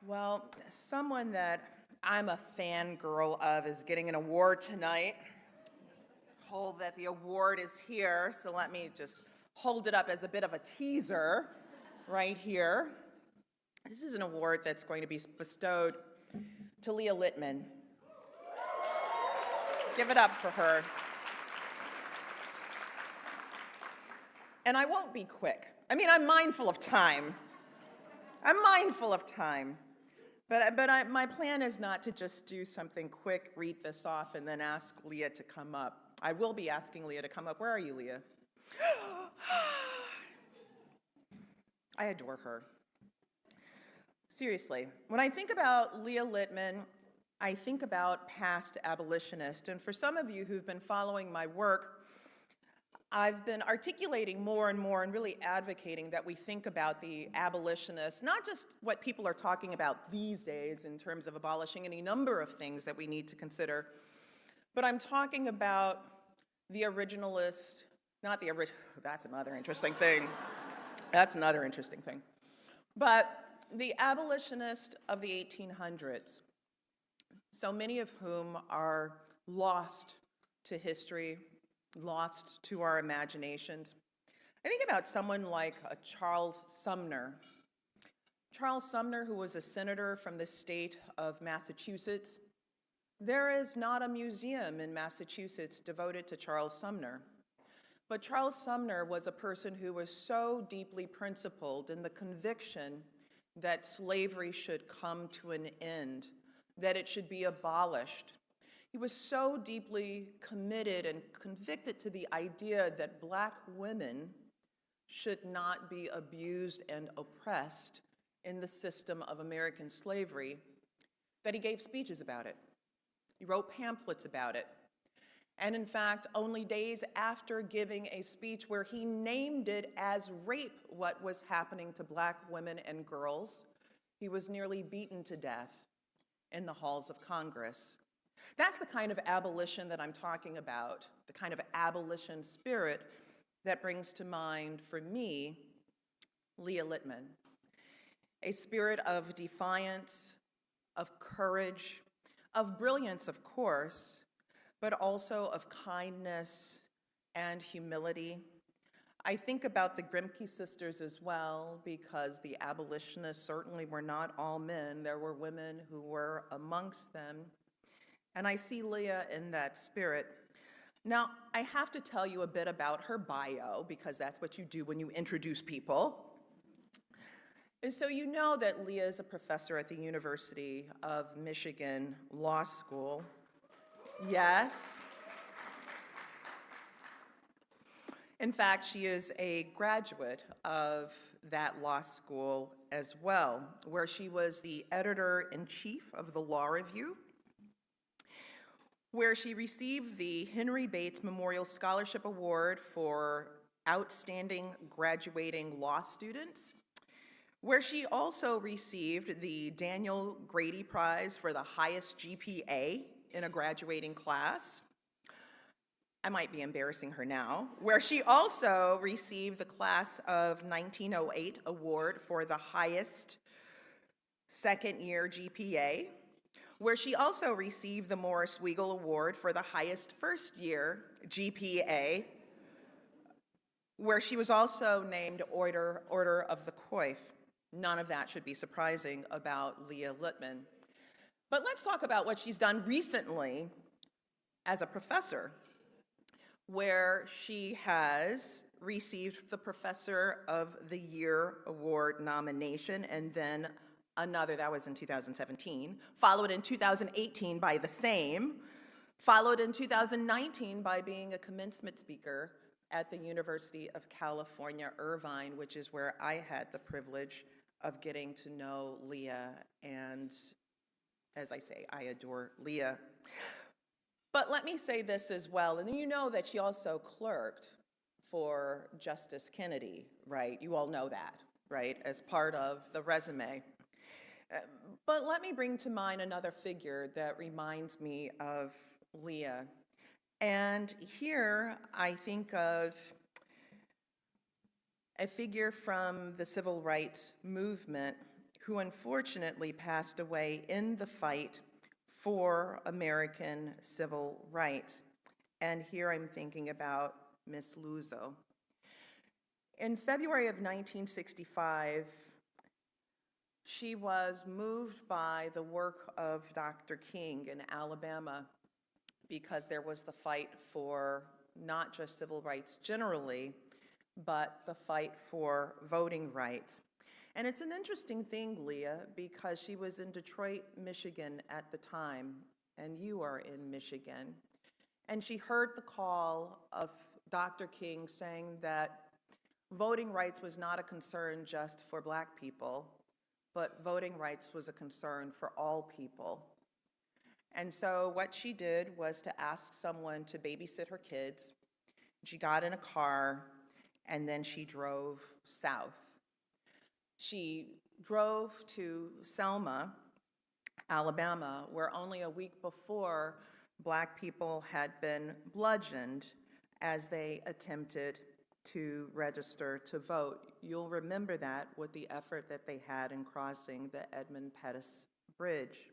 Well, someone that I'm a fangirl of is getting an award tonight. Hold that the award is here, so let me just hold it up as a bit of a teaser right here. This is an award that's going to be bestowed to Leah Litman. Give it up for her. And I won't be quick. I mean, I'm mindful of time. But my plan is not to just do something quick, read this off, and then ask Leah to come up. I will be asking Leah to come up. Where are you, Leah? I adore her. Seriously, when I think about Leah Litman, I think about past abolitionists. And for some of you who've been following my work, I've been articulating more and more and really advocating that we think about the abolitionists, not just what people are talking about these days in terms of abolishing any number of things that we need to consider, but I'm talking about the originalists, not the original, that's another interesting thing. But the abolitionists of the 1800s, so many of whom are lost to history, lost to our imaginations. I think about someone like Charles Sumner. Charles Sumner, who was a senator from the state of Massachusetts. There is not a museum in Massachusetts devoted to Charles Sumner. But Charles Sumner was a person who was so deeply principled in the conviction that slavery should come to an end, that it should be abolished. He was so deeply committed and convicted to the idea that Black women should not be abused and oppressed in the system of American slavery that he gave speeches about it. He wrote pamphlets about it. And in fact, only days after giving a speech where he named it as rape what was happening to Black women and girls, he was nearly beaten to death in the halls of Congress. That's the kind of abolition that I'm talking about, the kind of abolition spirit that brings to mind, for me, Leah Litman. A spirit of defiance, of courage, of brilliance, of course, but also of kindness and humility. I think about the Grimke sisters as well, because the abolitionists certainly were not all men. There were women who were amongst them. And I see Leah in that spirit. Now, I have to tell you a bit about her bio, because that's what you do when you introduce people. And so you know that Leah is a professor at the University of Michigan Law School. Yes. In fact, she is a graduate of that law school as well, where she was the editor-in-chief of the Law Review, where she received the Henry Bates Memorial Scholarship Award for outstanding graduating law students, where she also received the Daniel Grady Prize for the highest GPA in a graduating class. I might be embarrassing her now, where she also received the class of 1908 award for the highest second-year GPA, where she also received the Morris Weigel Award for the highest first-year GPA, where she was also named Order of the Coif. None of that should be surprising about Leah Litman. But let's talk about what she's done recently as a professor, where she has received the Professor of the Year Award nomination, and then another, that was in 2017, followed in 2018 by the same, followed in 2019 by being a commencement speaker at the University of California, Irvine, which is where I had the privilege of getting to know Leah, and as I say, I adore Leah. But let me say this as well, and you know that she also clerked for Justice Kennedy, right? You all know that, right, as part of the resume. But let me bring to mind another figure that reminds me of Leah. And here I think of a figure from the civil rights movement who unfortunately passed away in the fight for American civil rights. And here I'm thinking about Miss Luzo. In February of 1965, she was moved by the work of Dr. King in Alabama because there was the fight for not just civil rights generally, but the fight for voting rights. And it's an interesting thing, Leah, because she was in Detroit, Michigan at the time, and you are in Michigan. And she heard the call of Dr. King saying that voting rights was not a concern just for Black people, but voting rights was a concern for all people. And so what she did was to ask someone to babysit her kids. She got in a car, and then she drove south. She drove to Selma, Alabama, where only a week before, Black people had been bludgeoned as they attempted to register to vote. You'll remember that with the effort that they had in crossing the Edmund Pettus Bridge.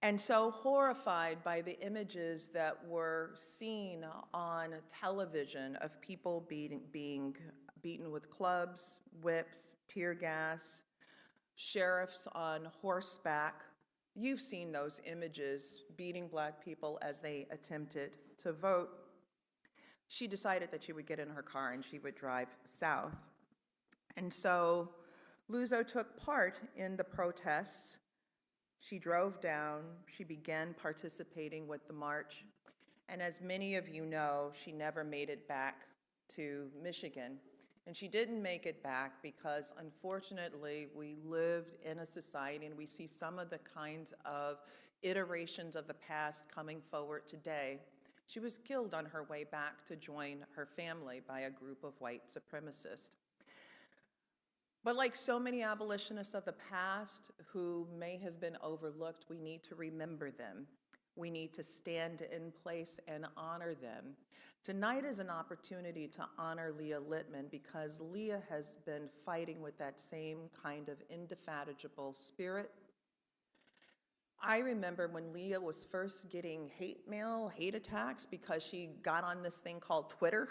And so horrified by the images that were seen on television of people being beaten with clubs, whips, tear gas, sheriffs on horseback, you've seen those images beating Black people as they attempted to vote. She decided that she would get in her car and she would drive south. And so Luzo took part in the protests. She drove down, she began participating with the march, and as many of you know, she never made it back to Michigan. And she didn't make it back because, unfortunately, we lived in a society and we see some of the kinds of iterations of the past coming forward today. She was killed on her way back to join her family by a group of white supremacists. But like so many abolitionists of the past who may have been overlooked, we need to remember them. We need to stand in place and honor them. Tonight is an opportunity to honor Leah Litman because Leah has been fighting with that same kind of indefatigable spirit. I remember when Leah was first getting hate mail, hate attacks, because she got on this thing called Twitter.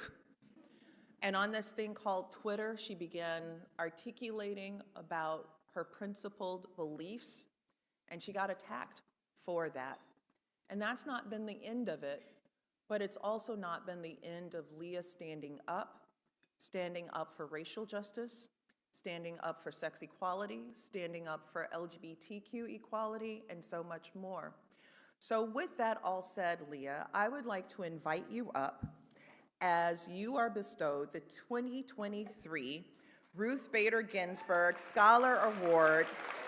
And on this thing called Twitter, she began articulating about her principled beliefs, and she got attacked for that. And that's not been the end of it, but it's also not been the end of Leah standing up for racial justice, standing up for sex equality, standing up for LGBTQ equality, and so much more. So with that all said, Leah, I would like to invite you up as you are bestowed the 2023 Ruth Bader Ginsburg Scholar Award,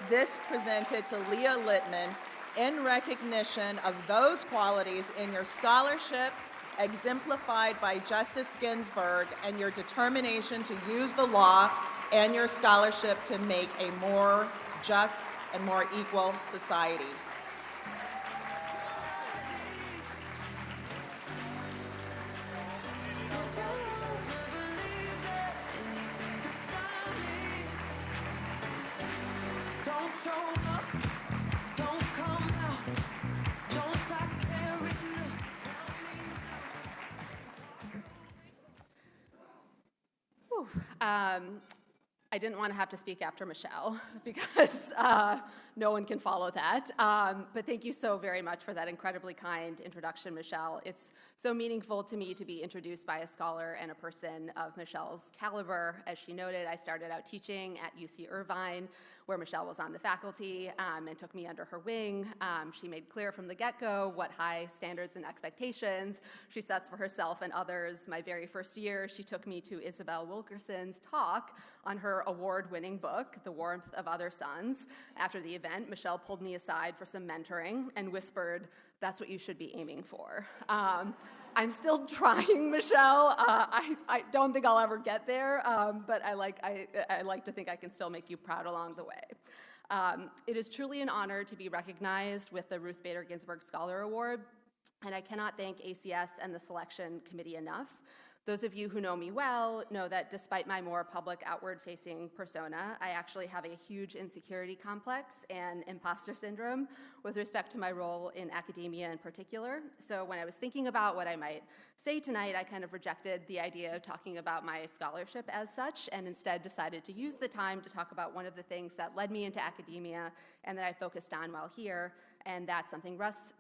this presented to Leah Litman in recognition of those qualities in your scholarship exemplified by Justice Ginsburg and your determination to use the law and your scholarship to make a more just and more equal society. I didn't want to have to speak after Michele because no one can follow that. But thank you so very much for that incredibly kind introduction, Michele. It's so meaningful to me to be introduced by a scholar and a person of Michele's caliber. As she noted, I started out teaching at UC Irvine, where Michele was on the faculty and took me under her wing. She made clear from the get-go what high standards and expectations she sets for herself and others. My very first year, she took me to Isabel Wilkerson's talk on her award-winning book, The Warmth of Other Suns. After the event, Michele pulled me aside for some mentoring and whispered, "That's what you should be aiming for." I'm still trying, Michele. I don't think I'll ever get there, but I like to think I can still make you proud along the way. It is truly an honor to be recognized with the Ruth Bader Ginsburg Scholar Award, and I cannot thank ACS and the selection committee enough Those of you who know me well know that despite my more public outward-facing persona, I actually have a huge insecurity complex and imposter syndrome with respect to my role in academia in particular. So when I was thinking about what I might say tonight, I kind of rejected the idea of talking about my scholarship as such, and instead decided to use the time to talk about one of the things that led me into academia and that I focused on while here. And that's something Russ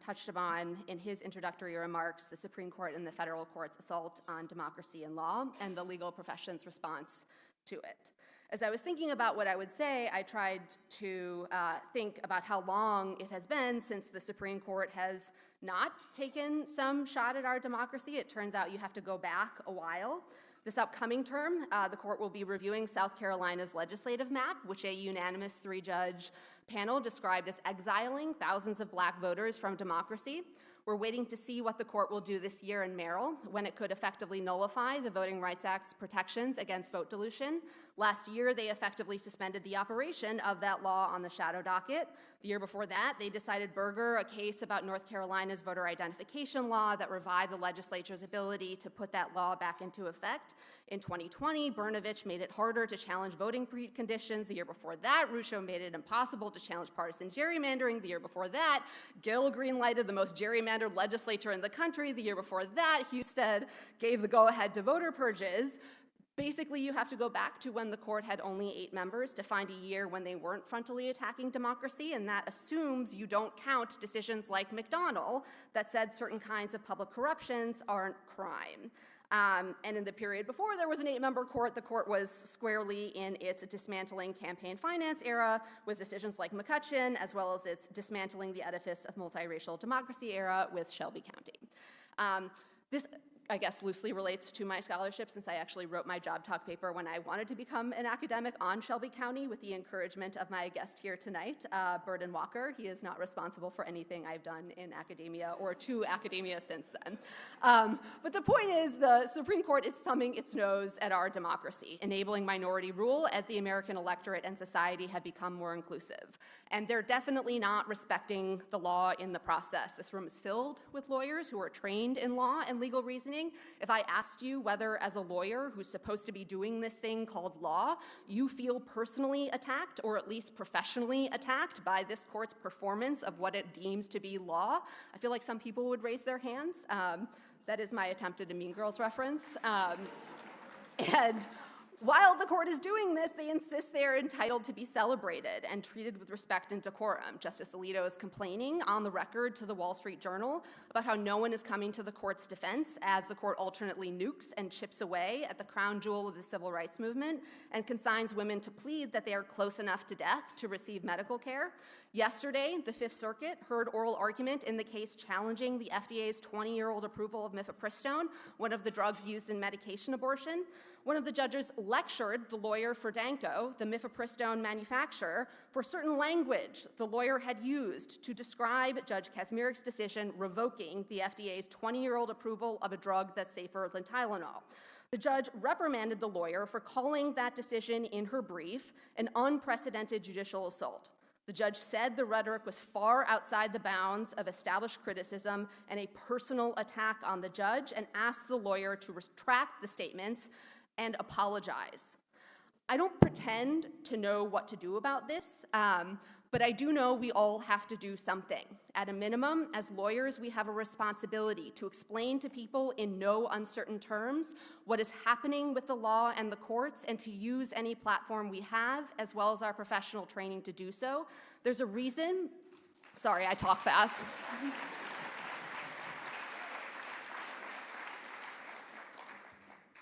touched upon in his introductory remarks, the Supreme Court and the federal court's assault on democracy and law and the legal profession's response to it. As I was thinking about what I would say, I tried to think about how long it has been since the Supreme Court has not taken some shot at our democracy. It turns out you have to go back a while. This upcoming term, the court will be reviewing South Carolina's legislative map, which a unanimous 3-judge panel described as exiling thousands of black voters from democracy. We're waiting to see what the court will do this year in Merrill, when it could effectively nullify the Voting Rights Act's protections against vote dilution. Last year, they effectively suspended the operation of that law on the shadow docket. The year before that, they decided Berger, a case about North Carolina's voter identification law that revived the legislature's ability to put that law back into effect. In 2020, Brnovich made it harder to challenge voting preconditions. The year before that, Rucho made it impossible to challenge partisan gerrymandering. The year before that, Gill greenlighted the most gerrymandered legislature in the country. The year before that, Husted gave the go-ahead to voter purges. Basically, you have to go back to when the court had only 8 members to find a year when they weren't frontally attacking democracy, and that assumes you don't count decisions like McDonnell that said certain kinds of public corruptions aren't crime. And in the period before there was an 8-member court, the court was squarely in its dismantling campaign finance era with decisions like McCutcheon, as well as its dismantling the edifice of multiracial democracy era with Shelby County. This, I guess, loosely relates to my scholarship, since I actually wrote my job talk paper when I wanted to become an academic on Shelby County with the encouragement of my guest here tonight, Burden Walker. He is not responsible for anything I've done in academia or to academia since then. But the point is, the Supreme Court is thumbing its nose at our democracy, enabling minority rule as the American electorate and society have become more inclusive. And they're definitely not respecting the law in the process. This room is filled with lawyers who are trained in law and legal reasoning. If I asked you whether, as a lawyer who's supposed to be doing this thing called law, you feel personally attacked, or at least professionally attacked, by this court's performance of what it deems to be law, I feel like some people would raise their hands. That is my attempt at a Mean Girls reference. And while the court is doing this, they insist they are entitled to be celebrated and treated with respect and decorum. Justice Alito is complaining on the record to the Wall Street Journal about how no one is coming to the court's defense as the court alternately nukes and chips away at the crown jewel of the civil rights movement and consigns women to plead that they are close enough to death to receive medical care. Yesterday, the Fifth Circuit heard oral argument in the case challenging the FDA's 20-year-old approval of mifepristone, one of the drugs used in medication abortion. One of the judges lectured the lawyer for Danko, the mifepristone manufacturer, for certain language the lawyer had used to describe Judge Kazmirik's decision revoking the FDA's 20-year-old approval of a drug that's safer than Tylenol. The judge reprimanded the lawyer for calling that decision in her brief an unprecedented judicial assault. The judge said the rhetoric was far outside the bounds of established criticism and a personal attack on the judge, and asked the lawyer to retract the statements and apologize. I don't pretend to know what to do about this, but I do know we all have to do something. At a minimum, as lawyers, we have a responsibility to explain to people in no uncertain terms what is happening with the law and the courts, and to use any platform we have, as well as our professional training, to do so. There's a reason, sorry, I talk fast.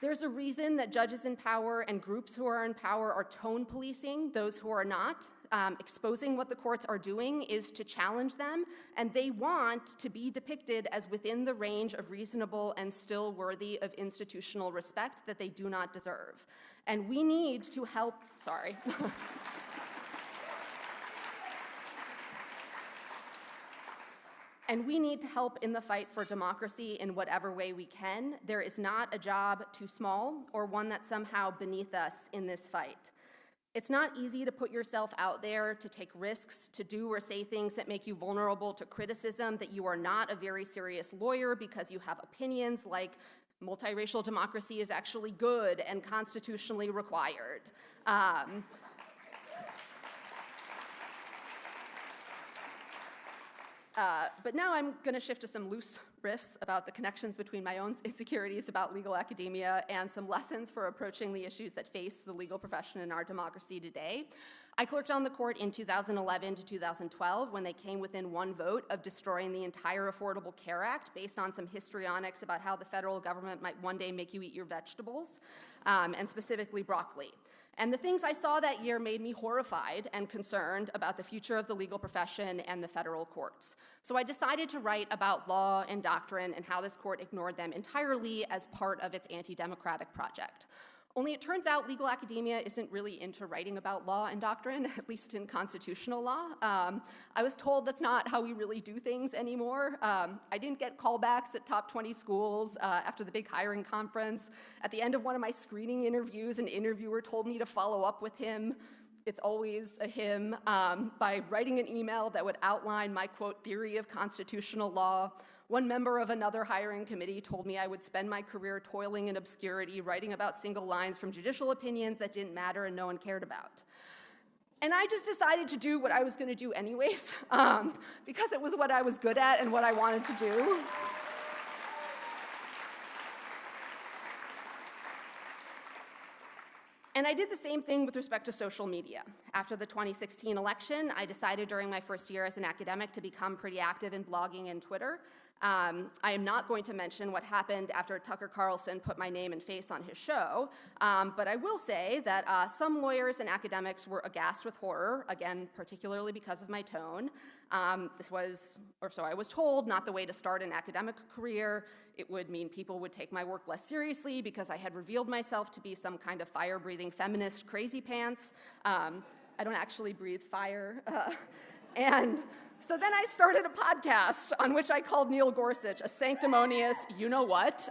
There's a reason that judges in power and groups who are in power are tone policing those who are not. Exposing what the courts are doing is to challenge them, and they want to be depicted as within the range of reasonable and still worthy of institutional respect that they do not deserve. And we need to help, sorry. And we need to help in the fight for democracy in whatever way we can. There is not a job too small or one that's somehow beneath us in this fight. It's not easy to put yourself out there, to take risks, to do or say things that make you vulnerable to criticism, that you are not a very serious lawyer because you have opinions like multiracial democracy is actually good and constitutionally required. But now I'm going to shift to some loose riffs about the connections between my own insecurities about legal academia and some lessons for approaching the issues that face the legal profession in our democracy today. I clerked on the court in 2011 to 2012 when they came within one vote of destroying the entire Affordable Care Act based on some histrionics about how the federal government might one day make you eat your vegetables, and specifically broccoli. And the things I saw that year made me horrified and concerned about the future of the legal profession and the federal courts. So I decided to write about law and doctrine and how this court ignored them entirely as part of its anti-democratic project. Only it turns out legal academia isn't really into writing about law and doctrine, at least in constitutional law. I was told that's not how we really do things anymore. I didn't get callbacks at top 20 schools after the big hiring conference. At the end of one of my screening interviews, an interviewer told me to follow up with him. It's always a him, by writing an email that would outline my, quote, theory of constitutional law. One member of another hiring committee told me I would spend my career toiling in obscurity, writing about single lines from judicial opinions that didn't matter and no one cared about. And I just decided to do what I was going to do anyways, because it was what I was good at and what I wanted to do. And I did the same thing with respect to social media. After the 2016 election, I decided during my first year as an academic to become pretty active in blogging and Twitter. I am not going to mention what happened after Tucker Carlson put my name and face on his show, but I will say that some lawyers and academics were aghast with horror, again, particularly because of my tone. This was, or so I was told, not the way to start an academic career. It would mean people would take my work less seriously because I had revealed myself to be some kind of fire-breathing feminist crazy pants. I don't actually breathe fire. And so then I started a podcast on which I called Neil Gorsuch a sanctimonious you-know-what.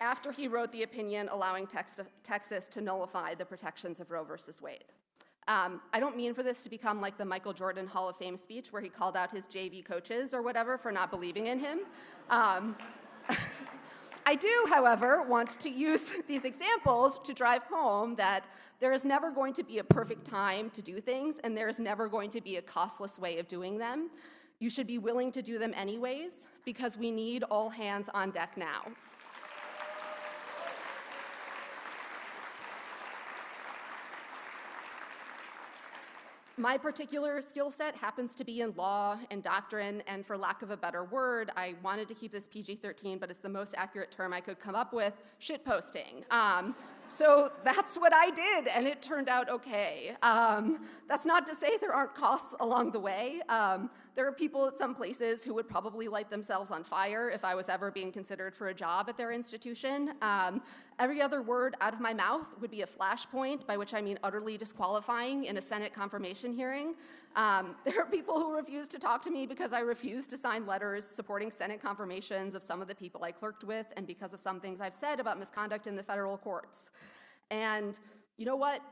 After he wrote the opinion allowing Texas to nullify the protections of Roe versus Wade. I don't mean for this to become like the Michael Jordan Hall of Fame speech where he called out his JV coaches or whatever for not believing in him. I do, however, want to use these examples to drive home that there is never going to be a perfect time to do things, and there is never going to be a costless way of doing them. You should be willing to do them anyways, because we need all hands on deck now. My particular skill set happens to be in law and doctrine, and for lack of a better word, I wanted to keep this PG-13, but it's the most accurate term I could come up with, shitposting. So that's what I did, and it turned out okay. That's not to say there aren't costs along the way. There are people at some places who would probably light themselves on fire if I was ever being considered for a job at their institution. Every other word out of my mouth would be a flashpoint, by which I mean utterly disqualifying in a Senate confirmation hearing. There are people who refuse to talk to me because I refuse to sign letters supporting Senate confirmations of some of the people I clerked with and because of some things I've said about misconduct in the federal courts. And you know what?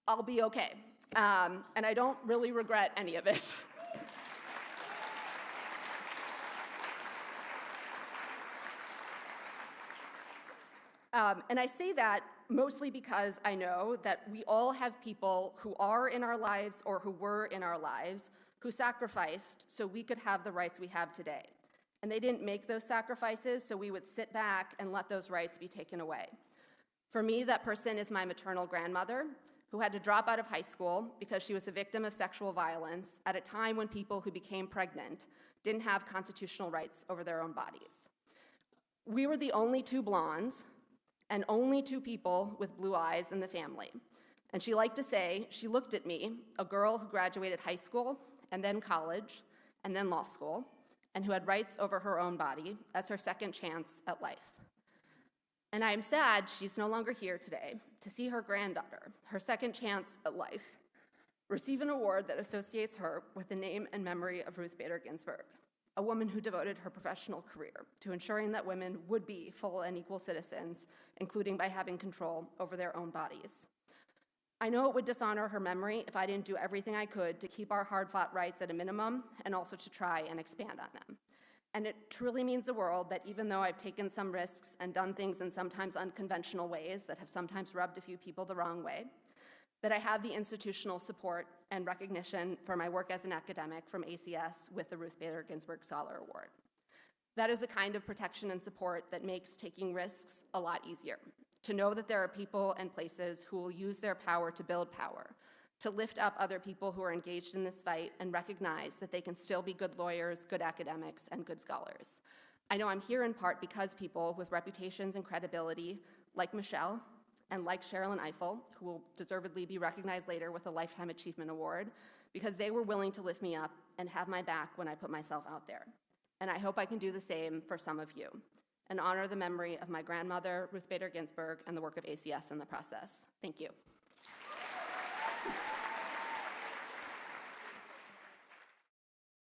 I'll be okay. And I don't really regret any of it. And I say that mostly because I know that we all have people who are in our lives or who were in our lives who sacrificed so we could have the rights we have today. And they didn't make those sacrifices, so we would sit back and let those rights be taken away. For me, that person is my maternal grandmother, who had to drop out of high school because she was a victim of sexual violence at a time when people who became pregnant didn't have constitutional rights over their own bodies. We were the only two blondes and only two people with blue eyes in the family. And she liked to say, she looked at me, a girl who graduated high school and then college and then law school, and who had rights over her own body as her second chance at life. And I am sad she's no longer here today to see her granddaughter, her second chance at life, receive an award that associates her with the name and memory of Ruth Bader Ginsburg, a woman who devoted her professional career to ensuring that women would be full and equal citizens, including by having control over their own bodies. I know it would dishonor her memory if I didn't do everything I could to keep our hard-fought rights at a minimum and also to try and expand on them. And it truly means the world that even though I've taken some risks and done things in sometimes unconventional ways that have sometimes rubbed a few people the wrong way, that I have the institutional support and recognition for my work as an academic from ACS with the Ruth Bader Ginsburg Scholar Award. That is the kind of protection and support that makes taking risks a lot easier. To know that there are people and places who will use their power to build power, to lift up other people who are engaged in this fight and recognize that they can still be good lawyers, good academics, and good scholars. I know I'm here in part because people with reputations and credibility, like Michele and like Sherilyn Ifill, who will deservedly be recognized later with a Lifetime Achievement Award, because they were willing to lift me up and have my back when I put myself out there. And I hope I can do the same for some of you, and honor the memory of my grandmother, Ruth Bader Ginsburg, and the work of ACS in the process. Thank you.